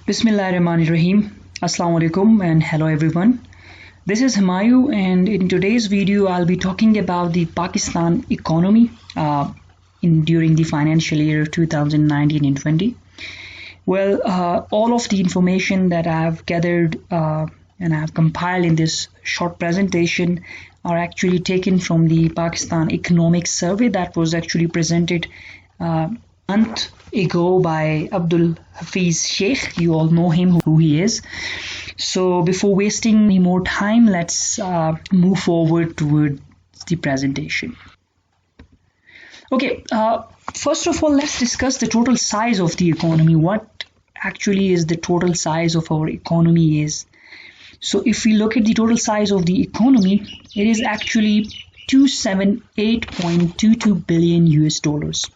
Bismillahirrahmanirrahim. Assalamu alaikum and hello everyone. This is Hamayu, and in today's video I'll be talking about the Pakistan economy during the financial year 2019 and 20. All of the information that I've gathered and I've compiled in this short presentation are actually taken from the Pakistan Economic Survey that was actually presented month ago by Abdul Hafiz Sheikh. You all know him, who he is. So before wasting any more time, let's move forward toward the presentation. Okay, first of all, let's discuss the total size of the economy. What actually is the total size of our economy is. So if we look at the total size of the economy, it is actually 278.22 billion US dollars.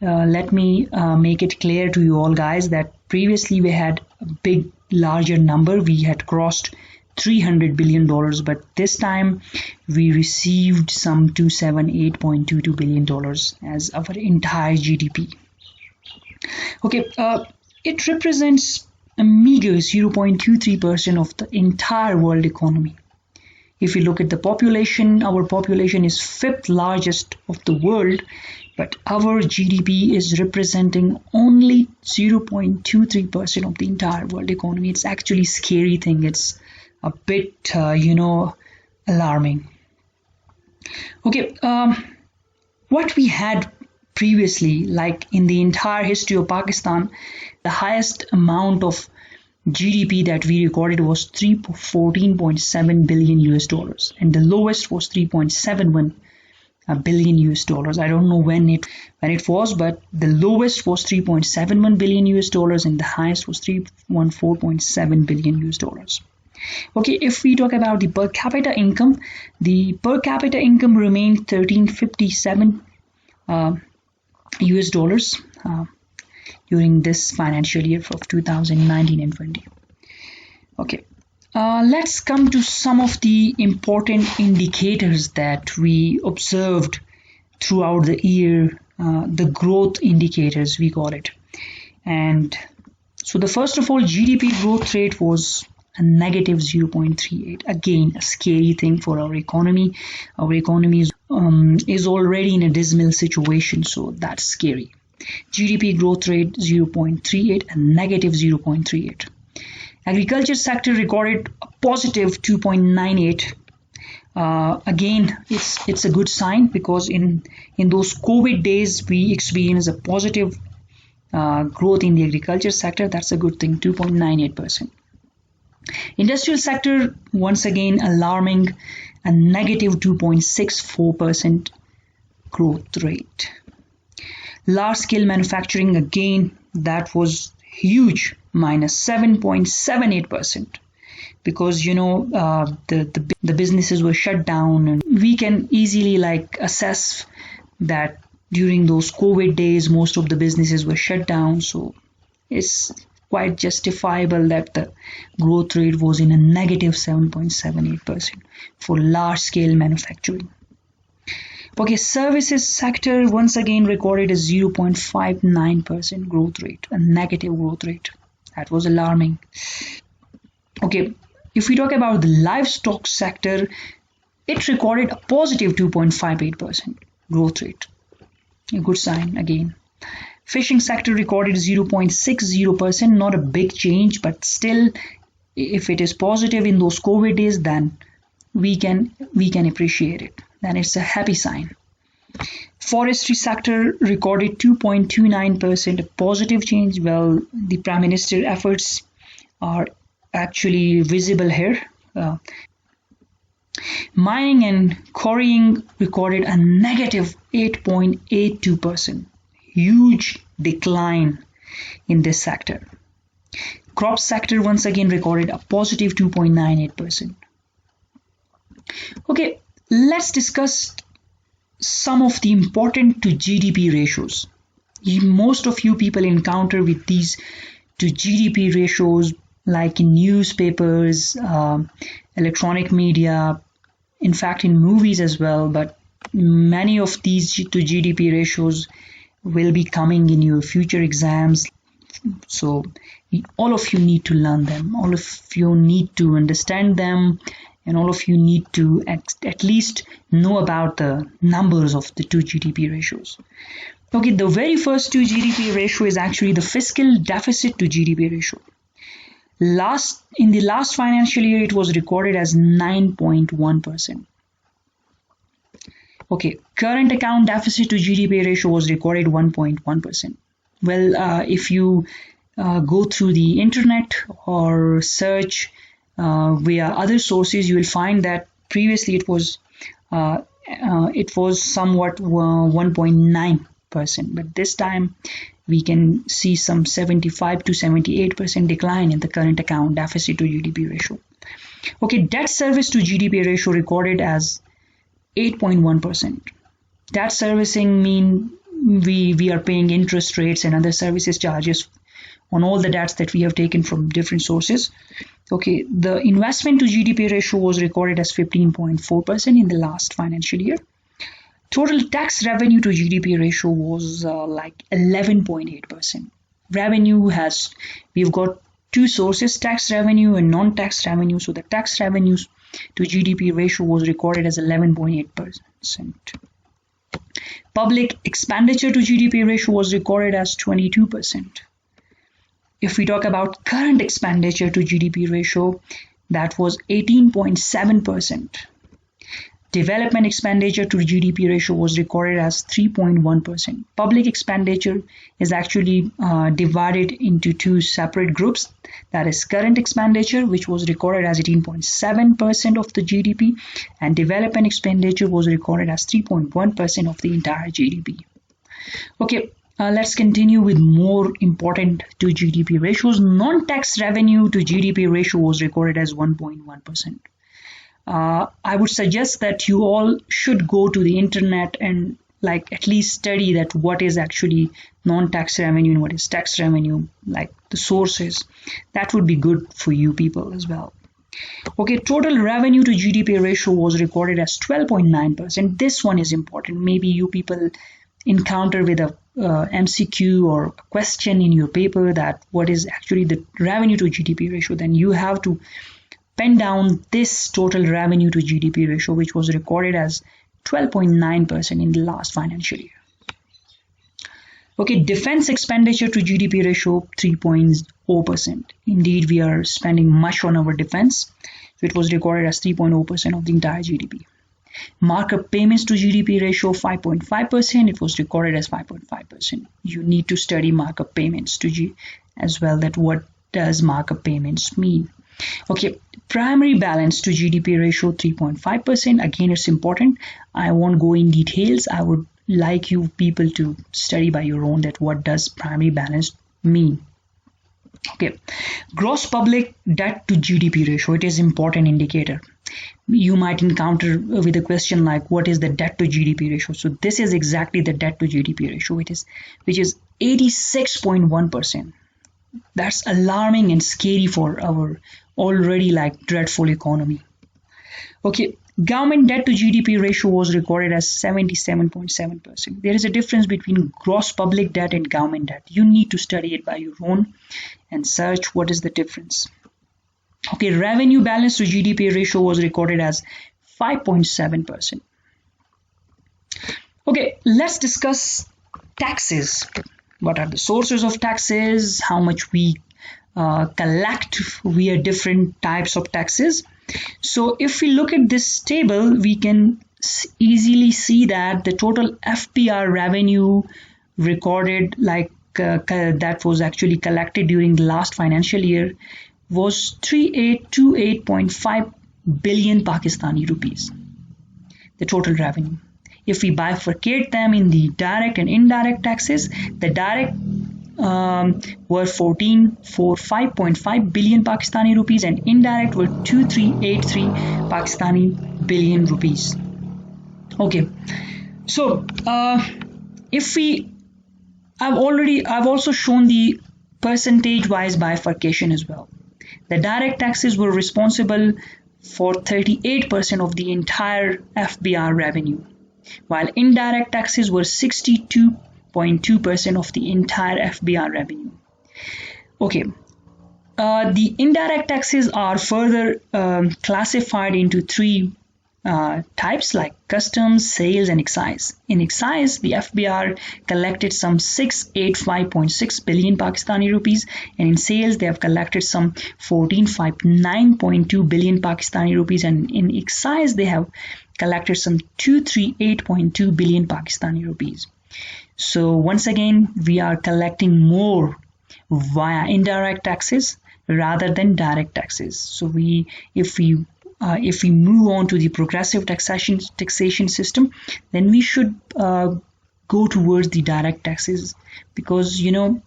Let me make it clear to you all guys that previously we had a larger number. We had crossed $300 billion, but this time we received some $278.22 billion as our entire GDP. Okay, it represents a meager 0.23% of the entire world economy. If we look at the population, our population is fifth largest of the world, but our GDP is representing only 0.23% of the entire world economy. It's actually a scary thing. It's a bit, alarming. Okay, what we had previously, like in the entire history of Pakistan, the highest amount of GDP that we recorded was 14.7 billion US dollars, and the lowest was 3.71 billion US dollars. I don't know when it was, but the lowest was 3.71 billion US dollars and the highest was 314.7 billion US dollars. Okay, if we talk about the per capita income, the per capita income remained 1357 US dollars during this financial year of 2019 and 20. Okay, let's come to some of the important indicators that we observed throughout the year, the growth indicators we call it. And so the first of all, GDP growth rate was a negative 0.38. Again, a scary thing for our economy. Our economy is already in a dismal situation, so that's scary. GDP growth rate 0.38 and negative 0.38. Agriculture sector recorded a positive 2.98. Again, it's a good sign because in those COVID days we experienced a positive growth in the agriculture sector. That's a good thing, 2.98%. Industrial sector, once again alarming, a negative 2.64% growth rate. Large scale manufacturing, again, that was huge, minus 7.78%, because the businesses were shut down, and we can easily assess that during those COVID days most of the businesses were shut down, so it's quite justifiable that the growth rate was in a negative 7.78% for large scale manufacturing. Okay, services sector once again recorded a 0.59% growth rate, a negative growth rate. That was alarming. Okay, if we talk about the livestock sector, it recorded a positive 2.58% growth rate. A good sign again. Fishing sector recorded 0.60%, not a big change, but still, if it is positive in those COVID days, then we can appreciate it. Then it's a happy sign. Forestry sector recorded 2.29%, a positive change. Well, the Prime Minister efforts are actually visible here. Mining and quarrying recorded a negative 8.82%. Huge decline in this sector. Crop sector once again recorded a positive 2.98%. Okay, let's discuss some of the important to GDP ratios. Most of you people encounter with these to GDP ratios like in newspapers, electronic media, in fact in movies as well, but many of these to GDP ratios will be coming in your future exams. So all of you need to learn them, all of you need to understand them, and all of you need to at least know about the numbers of the two GDP ratios. Okay, the very first two GDP ratio is actually the fiscal deficit to GDP ratio. In the last financial year, it was recorded as 9.1%. Okay, current account deficit to GDP ratio was recorded 1.1%. Well, if you go through the internet or search via other sources, you will find that previously it was somewhat 1.9%, but this time we can see some 75 to 78% decline in the current account deficit to GDP ratio. Okay, debt service to GDP ratio recorded as 8.1%. Debt servicing mean we are paying interest rates and other services charges on all the debts that we have taken from different sources. Okay, the investment to GDP ratio was recorded as 15.4% in the last financial year. Total tax revenue to GDP ratio was like 11.8%. We've got two sources, tax revenue and non-tax revenue. So the tax revenues to GDP ratio was recorded as 11.8%. Public expenditure to GDP ratio was recorded as 22%. If we talk about current expenditure to GDP ratio, that was 18.7%. Development expenditure to GDP ratio was recorded as 3.1%. Public expenditure is actually divided into two separate groups. That is current expenditure, which was recorded as 18.7% of the GDP, and development expenditure was recorded as 3.1% of the entire GDP. Okay, let's continue with more important to GDP ratios. Non-tax revenue to GDP ratio was recorded as 1.1%. I would suggest that you all should go to the internet and like at least study that what is actually non-tax revenue and what is tax revenue, like the sources. That would be good for you people as well. Okay, total revenue to GDP ratio was recorded as 12.9%. This one is important. Maybe you people encounter with a MCQ or a question in your paper that what is actually the revenue to GDP ratio, then you have to pen down this total revenue to GDP ratio, which was recorded as 12.9% in the last financial year. Okay, defense expenditure to GDP ratio 3.0%. Indeed, we are spending much on our defense. So it was recorded as 3.0% of the entire GDP. Markup payments to GDP ratio 5.5%. It was recorded as 5.5%. You need to study markup payments to G as well. That what does markup payments mean? Okay, primary balance to GDP ratio 3.5%. Again, it's important. I won't go in details. I would like you people to study by your own that what does primary balance mean. Okay, gross public debt to GDP ratio. It is important indicator. You might encounter with a question like what is the debt to GDP ratio? So this is exactly the debt to GDP ratio, which is 86.1%. That's alarming and scary for our already like dreadful economy. Okay, government debt to GDP ratio was recorded as 77.7%. There is a difference between gross public debt and government debt. You need to study it by your own and search what is the difference. Okay, revenue balance to GDP ratio was recorded as 5.7%. Okay, let's discuss taxes. What are the sources of taxes? How much we collect via different types of taxes. So if we look at this table, we can easily see that the total FBR revenue recorded like that was actually collected during the last financial year was 3828.5 billion Pakistani rupees, the total revenue. If we bifurcate them in the direct and indirect taxes, the direct were 1445.5 billion Pakistani rupees and indirect were 2383 Pakistani billion rupees. Okay, so if we I've also shown the percentage wise bifurcation as well. The direct taxes were responsible for 38% of the entire FBR revenue, while indirect taxes were 62.2% of the entire FBR revenue. Okay. The indirect taxes are further classified into three types like customs, sales, and excise. In excise, the FBR collected some 685.6 billion Pakistani rupees, and in sales, they have collected some 1459.2 billion Pakistani rupees, and in excise, they have collected some 238.2 billion Pakistani rupees. So once again, we are collecting more via indirect taxes rather than direct taxes. So if we move on to the progressive taxation system, then we should go towards the direct taxes, because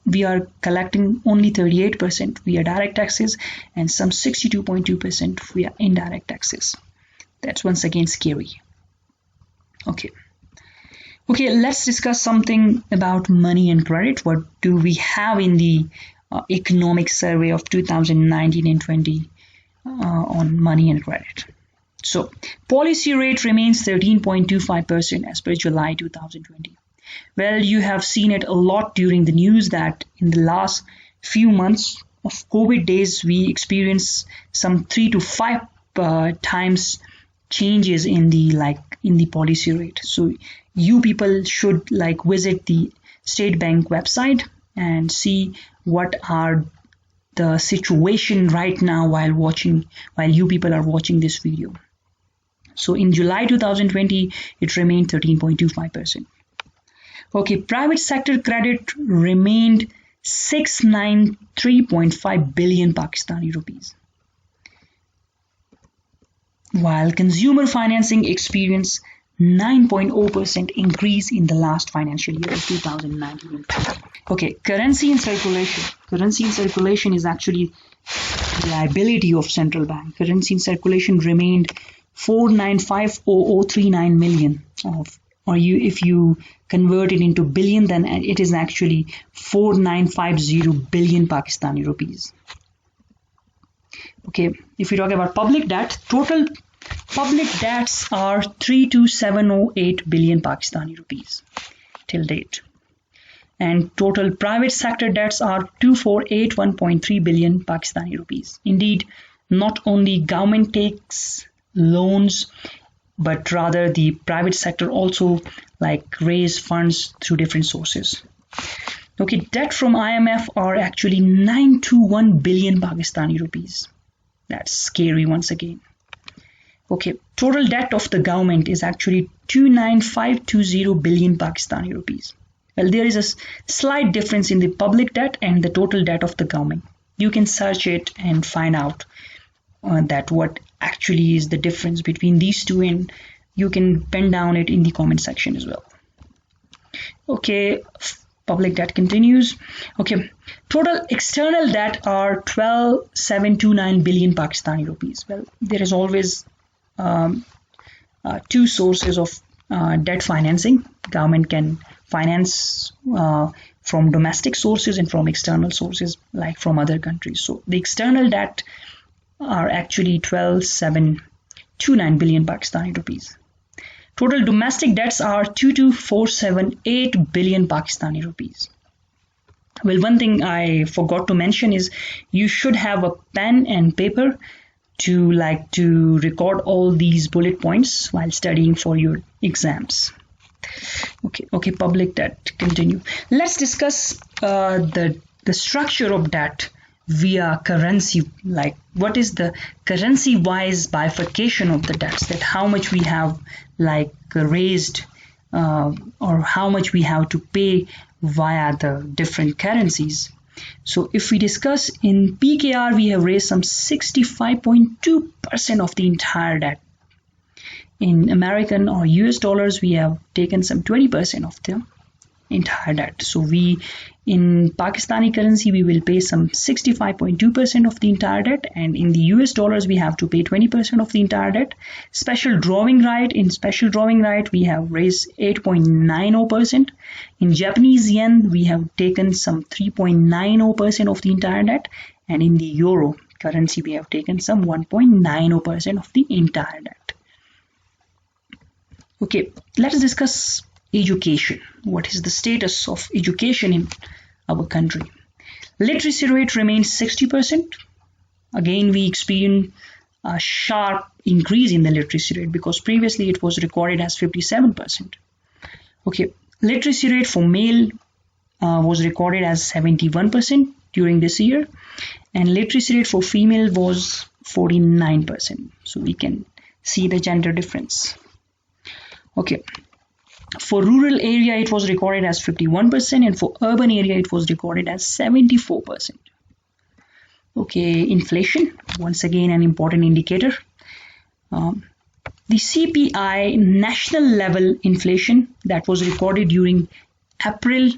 we are collecting only 38% via direct taxes and some 62.2% via indirect taxes. That's once again scary. Okay, let's discuss something about money and credit. What do we have in the economic survey of 2019 and 20 on money and credit? So, policy rate remains 13.25% as per July 2020. Well, you have seen it a lot during the news that in the last few months of COVID days, we experienced some 3 to 5 times changes in the policy rate. So you people should visit the State Bank website and see what are the situation right now while you people are watching this video. So in July 2020, it remained 13.25%. Okay, private sector credit remained 693.5 billion Pakistani rupees, while consumer financing experienced 9.0% increase in the last financial year of 2019. Okay, currency in circulation. Currency in circulation is actually the liability of central bank. Currency in circulation remained 495,039 million if you convert it into billion, then it is actually 4950 billion Pakistani rupees. Okay, if we talk about public debt, total public debts are 32708 billion Pakistani rupees till date, and total private sector debts are 2481.3 billion Pakistani rupees. Indeed, not only government takes loans, but rather the private sector also raise funds through different sources. Okay, debt from IMF are actually 921 billion Pakistani rupees. That's scary once again. Okay, total debt of the government is actually 29520 billion Pakistani rupees. Well, there is a slight difference in the public debt and the total debt of the government. You can search it and find out that what actually is the difference between these two, and you can pen down it in the comment section as well. Okay, public debt continues. Okay, total external debt are 12,729 billion Pakistani rupees. Well, there is always two sources of debt financing. Government can finance from domestic sources and from external sources like from other countries. So the external debt are actually 12,729 billion Pakistani rupees. Total domestic debts are 22,478 billion Pakistani rupees. Well, one thing I forgot to mention is you should have a pen and paper to record all these bullet points while studying for your exams. Okay, public debt continue. Let's discuss the structure of debt via currency. What is the currency wise bifurcation of the debts, that how much we have raised or how much we have to pay via the different currencies. So if we discuss in PKR, we have raised some 65.2% of the entire debt. In American or US dollars, we have taken some 20% of the entire debt. So in Pakistani currency, we will pay some 65.2% of the entire debt, and in the US dollars, we have to pay 20% of the entire debt. Special drawing right, we have raised 8.90%. In Japanese yen, we have taken some 3.90% of the entire debt, and in the euro currency, we have taken some 1.90% of the entire debt. Okay, let us discuss education. What is the status of education in our country? Literacy rate remains 60%. Again, we experienced a sharp increase in the literacy rate because previously it was recorded as 57%. Okay, literacy rate for male was recorded as 71% during this year, and literacy rate for female was 49%. So we can see the gender difference. Okay, for rural area it was recorded as 51%, and for urban area it was recorded as 74%. Okay, inflation, once again an important indicator. The CPI national level inflation that was recorded during April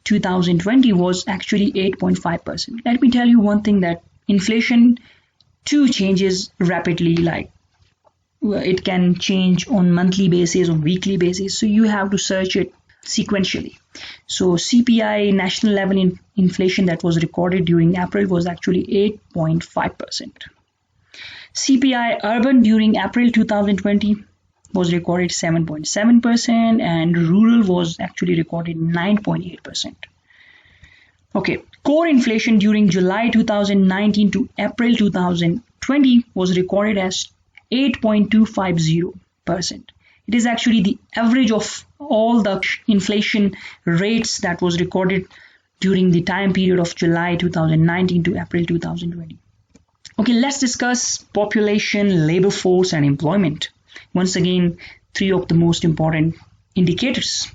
2020 was actually 8.5%. Let me tell you one thing, that inflation too changes rapidly, like it can change on monthly basis or weekly basis, so you have to search it sequentially. So CPI national level inflation that was recorded during April was actually 8.5%. CPI urban during April 2020 was recorded 7.7%, and rural was actually recorded 9.8%. Okay, core inflation during July 2019 to April 2020 was recorded as 8.250%. It is actually the average of all the inflation rates that was recorded during the time period of July 2019 to April 2020. Okay, let's discuss population, labor force, and employment. Once again, three of the most important indicators.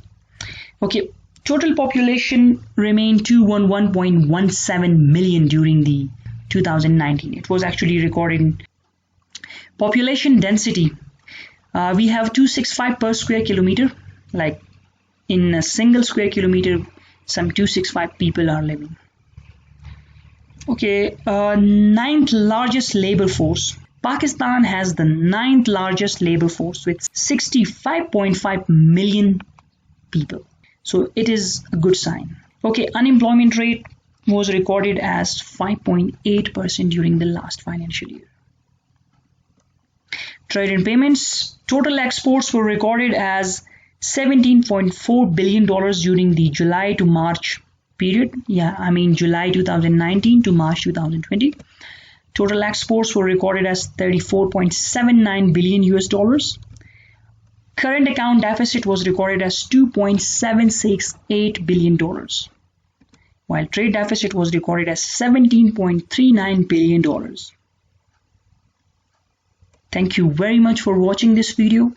Okay, total population remained 211.17 million during the 2019. It was actually recorded in population density. We have 265 per square kilometer, like in a single square kilometer, some 265 people are living. Okay, ninth largest labor force. Pakistan has the ninth largest labor force with 65.5 million people. So it is a good sign. Okay, unemployment rate was recorded as 5.8% during the last financial year. Trade and payments. Total exports were recorded as $17.4 billion during the July to March period. July 2019 to March 2020. Total exports were recorded as 34.79 billion US dollars. Current account deficit was recorded as 2.768 billion dollars, while trade deficit was recorded as 17.39 billion dollars. Thank you very much for watching this video.